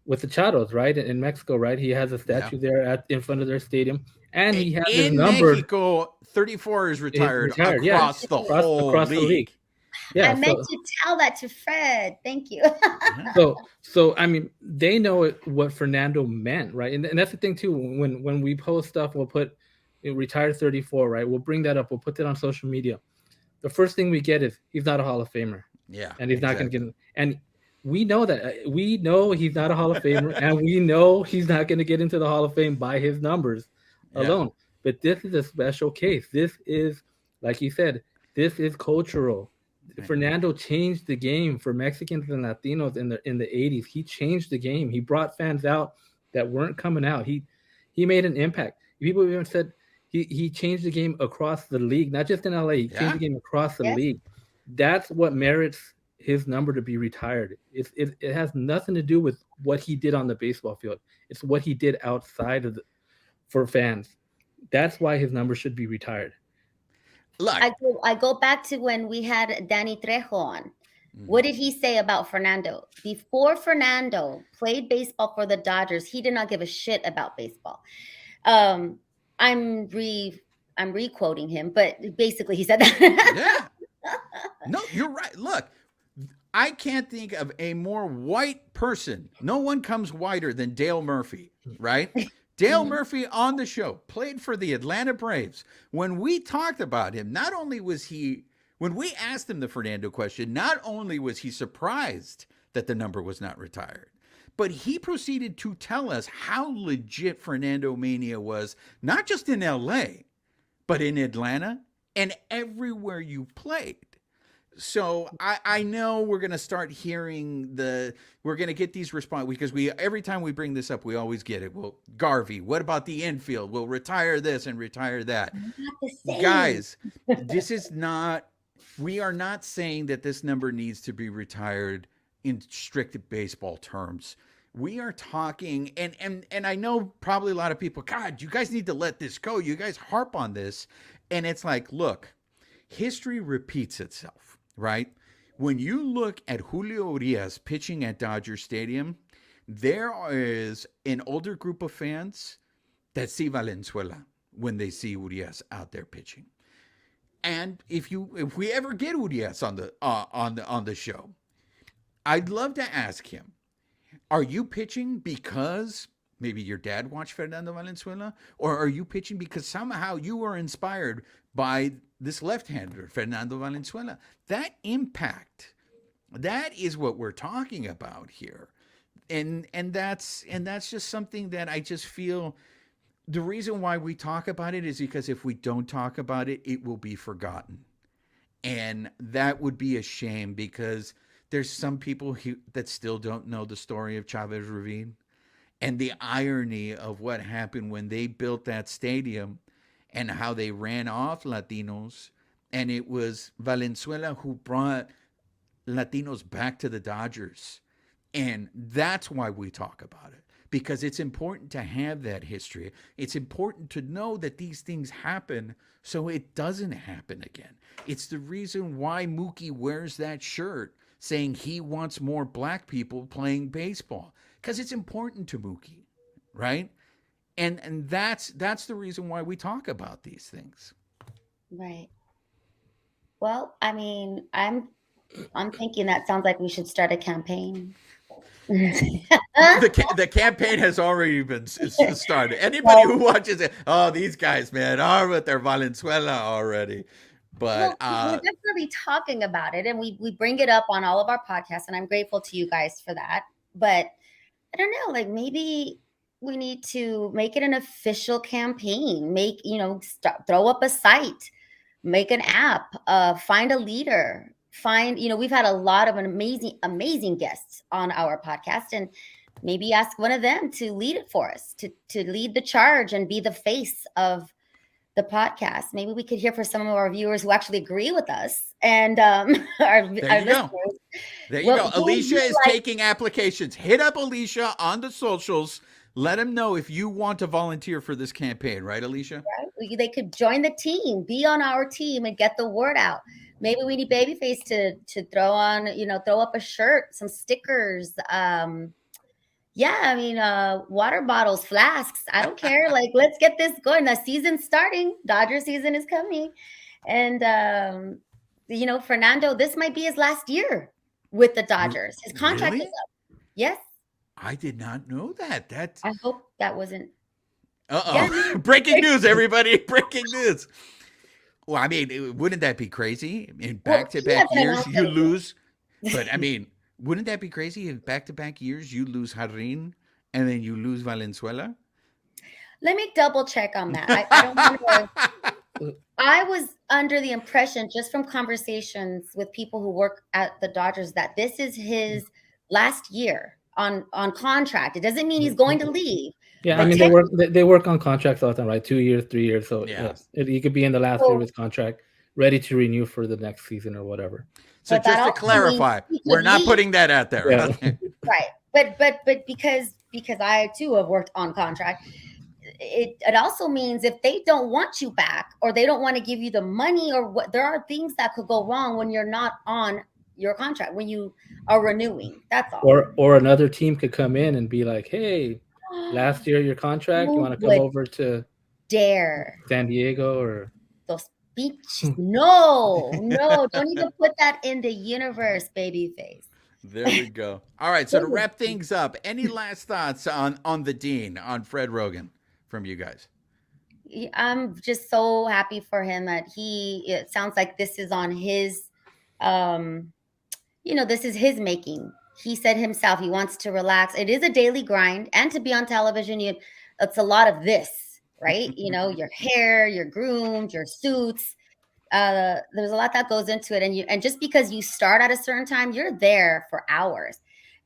with the Charos, right, in Mexico, right? He has a statue there in front of their stadium, and he has his
In
number.
Mexico, 34 is retired, across
yeah,
the whole
across
league.
the league. Yeah,
I meant to tell that to Fred. Thank you.
So I mean, they know what Fernando meant, right? And that's the thing too. When we post stuff, we'll put retired 34, right? We'll bring that up. We'll put that on social media. The first thing we get is he's not a Hall of Famer.
Yeah,
and he's not going to get. And we know that. We know he's not a Hall of Famer, and we know he's not going to get into the Hall of Fame by his numbers alone. But this is a special case. This is, like you said, this is cultural. Fernando changed the game for Mexicans and Latinos in the 80s. He changed the game. He brought fans out that weren't coming out. He made an impact. People even said he changed the game across the league, not just in LA. He changed the game across the league. That's what merits his number to be retired. It has nothing to do with what he did on the baseball field. It's what he did outside of for fans. That's why his number should be retired.
Look,
I go back to when we had Danny Trejo on. What did he say about Fernando? Before Fernando played baseball for the Dodgers, he did not give a shit about baseball. I'm re-quoting him, but basically he said that.
Yeah. No, you're right. Look, I can't think of a more white person. No one comes whiter than Dale Murphy, right? Dale Murphy on the show played for the Atlanta Braves. When we talked about him, not only was he, when we asked him the Fernando question, not only was he surprised that the number was not retired, but he proceeded to tell us how legit Fernando Mania was, not just in LA, but in Atlanta and everywhere you played. So I know we're going to start hearing we're going to get these responses because every time we bring this up, we always get it. Well, Garvey, what about the infield? We'll retire this and retire that. Guys, we are not saying that this number needs to be retired in strict baseball terms. We are talking, and I know probably a lot of people, God, you guys need to let this go. You guys harp on this. And it's like, look, history repeats itself, right? When you look at Julio Urias pitching at Dodger Stadium, there is an older group of fans that see Valenzuela when they see Urias out there pitching. And if we ever get Urias on the show, I'd love to ask him, are you pitching because maybe your dad watched Fernando Valenzuela, or are you pitching because somehow you were inspired by this left-hander, Fernando Valenzuela? That impact, that is what we're talking about here. And that's just something that I just feel the reason why we talk about it is because if we don't talk about it, it will be forgotten. And that would be a shame because there's some people that still don't know the story of Chavez Ravine and the irony of what happened when they built that stadium and how they ran off Latinos. And it was Valenzuela who brought Latinos back to the Dodgers. And that's why we talk about it, because it's important to have that history. It's important to know that these things happen so it doesn't happen again. It's the reason why Mookie wears that shirt saying he wants more black people playing baseball, because it's important to Mookie, right? And that's the reason why we talk about these things.
Right. Well, I mean, I'm thinking that sounds like we should start a campaign.
The campaign has already been started. Anybody who watches it, oh, these guys, man, are with their Valenzuela already. But
we're definitely talking about it, and we bring it up on all of our podcasts, and I'm grateful to you guys for that. But I don't know, like maybe we need to make it an official campaign. Make throw up a site, make an app, find a leader. We've had a lot of amazing guests on our podcast, and maybe ask one of them to lead it for us, to lead the charge and be the face of the podcast. Maybe we could hear from some of our viewers who actually agree with us and our listeners.
There you go. Alicia is taking applications. Hit up Alicia on the socials. Let them know if you want to volunteer for this campaign, right, Alicia?
Right. They could join the team, be on our team, and get the word out. Maybe we need Babyface to throw up a shirt, some stickers. Water bottles, flasks. I don't care. Like, let's get this going. The season's starting. Dodger season is coming. And, Fernando, this might be his last year with the Dodgers. His contract is up. Yes.
I did not know that.
I hope that wasn't.
Yeah. Breaking news, everybody. Breaking news. Well, I mean, wouldn't that be crazy? In back-to-back years, you lose. But, I mean, wouldn't that be crazy if back-to-back years you lose Jarrín and then you lose Valenzuela?
Let me double check on that. I don't want to. I was under the impression, just from conversations with people who work at the Dodgers, that this is his last year on contract. It doesn't mean he's going to leave.
Yeah,
but
I mean, they work on contracts all the time, right? 2 years, 3 years. So he could be in the last year of his contract, ready to renew for the next season or whatever.
So just to clarify, we're not putting that out there.
Yeah.
Right. But because I too have worked on contract, it also means if they don't want you back or they don't want to give you the money or what, there are things that could go wrong when you're not on your contract, when you are renewing. That's all.
Or another team could come in and be like, hey, last year your contract, you want to come over to San Diego or
those beaches? No, don't even put that in the universe, Babyface.
There we go. All right, so to wrap things up, any last thoughts on the Dean, on Fred Roggin from you guys?
I'm just so happy for him that it sounds like this is on his this is his making. He said himself he wants to relax. It is a daily grind, and to be on television, it's a lot of this, right? Your hair, your groomed, your suits. There's a lot that goes into it, and just because you start at a certain time, you're there for hours.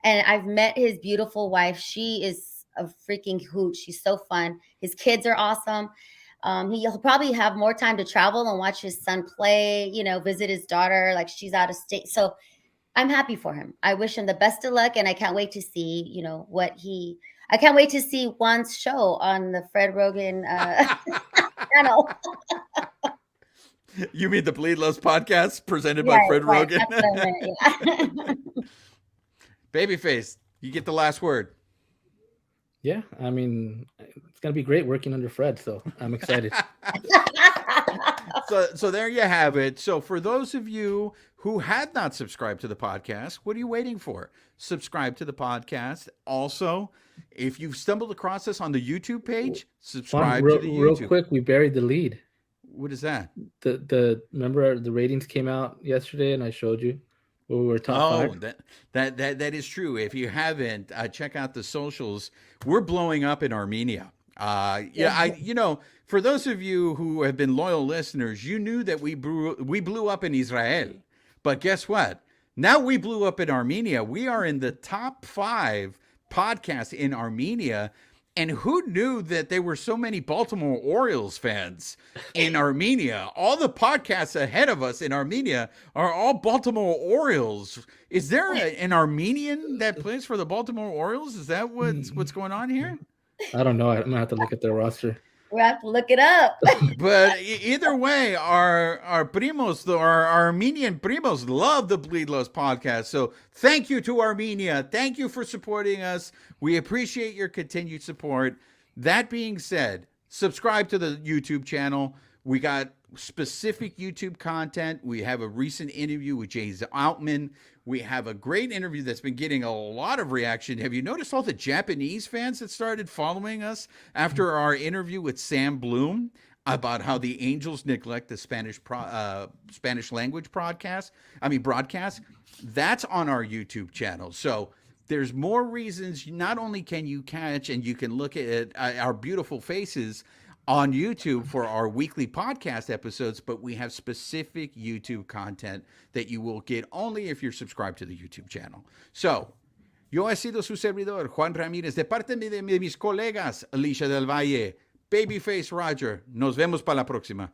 And I've met his beautiful wife. She is a freaking hoot. She's so fun. His kids are awesome. He'll probably have more time to travel and watch his son play. Visit his daughter. Like, she's out of state, so I'm happy for him. I wish him the best of luck, and I can't wait to see, I can't wait to see Juan's show on the Fred Roggin channel.
You mean the Bleed Loves podcast presented by Fred Roggin? Babyface, you get the last word.
Yeah, I mean, gonna be great working under Fred. So I'm excited.
So there you have it. So for those of you who had not subscribed to the podcast, what are you waiting for? Subscribe to the podcast. Also, if you've stumbled across us on the YouTube page, subscribe to the YouTube.
Real quick, we buried the lead.
What is that?
Remember the ratings came out yesterday, and I showed you where we were top 5.
That is true. If you haven't, check out the socials. We're blowing up in Armenia. For those of you who have been loyal listeners, you knew that we blew up in Israel, but guess what? Now we blew up in Armenia. We are in the top 5 podcasts in Armenia. And who knew that there were so many Baltimore Orioles fans in Armenia? All the podcasts ahead of us in Armenia are all Baltimore Orioles. Is there an Armenian that plays for the Baltimore Orioles? Is that what's going on here?
I don't know. I'm gonna have to look at their roster.
We have to look it up.
But either way, our primos, our Armenian primos, love the Bleed Los podcast. So thank you to Armenia. Thank you for supporting us. We appreciate your continued support. That being said, subscribe to the YouTube channel. We got specific YouTube content. We have a recent interview with Jay Outman. We have a great interview that's been getting a lot of reaction. Have you noticed all the Japanese fans that started following us after our interview with Sam Bloom about how the Angels neglect the Spanish language broadcast? That's on our YouTube channel. So there's more reasons. Not only can you catch and you can look at our beautiful faces on YouTube for our weekly podcast episodes, but we have specific YouTube content that you will get only if you're subscribed to the YouTube channel. So, yo he sido su servidor, Juan Ramírez, de parte de mis colegas, Alicia del Valle, Babyface Roger. Nos vemos para la próxima.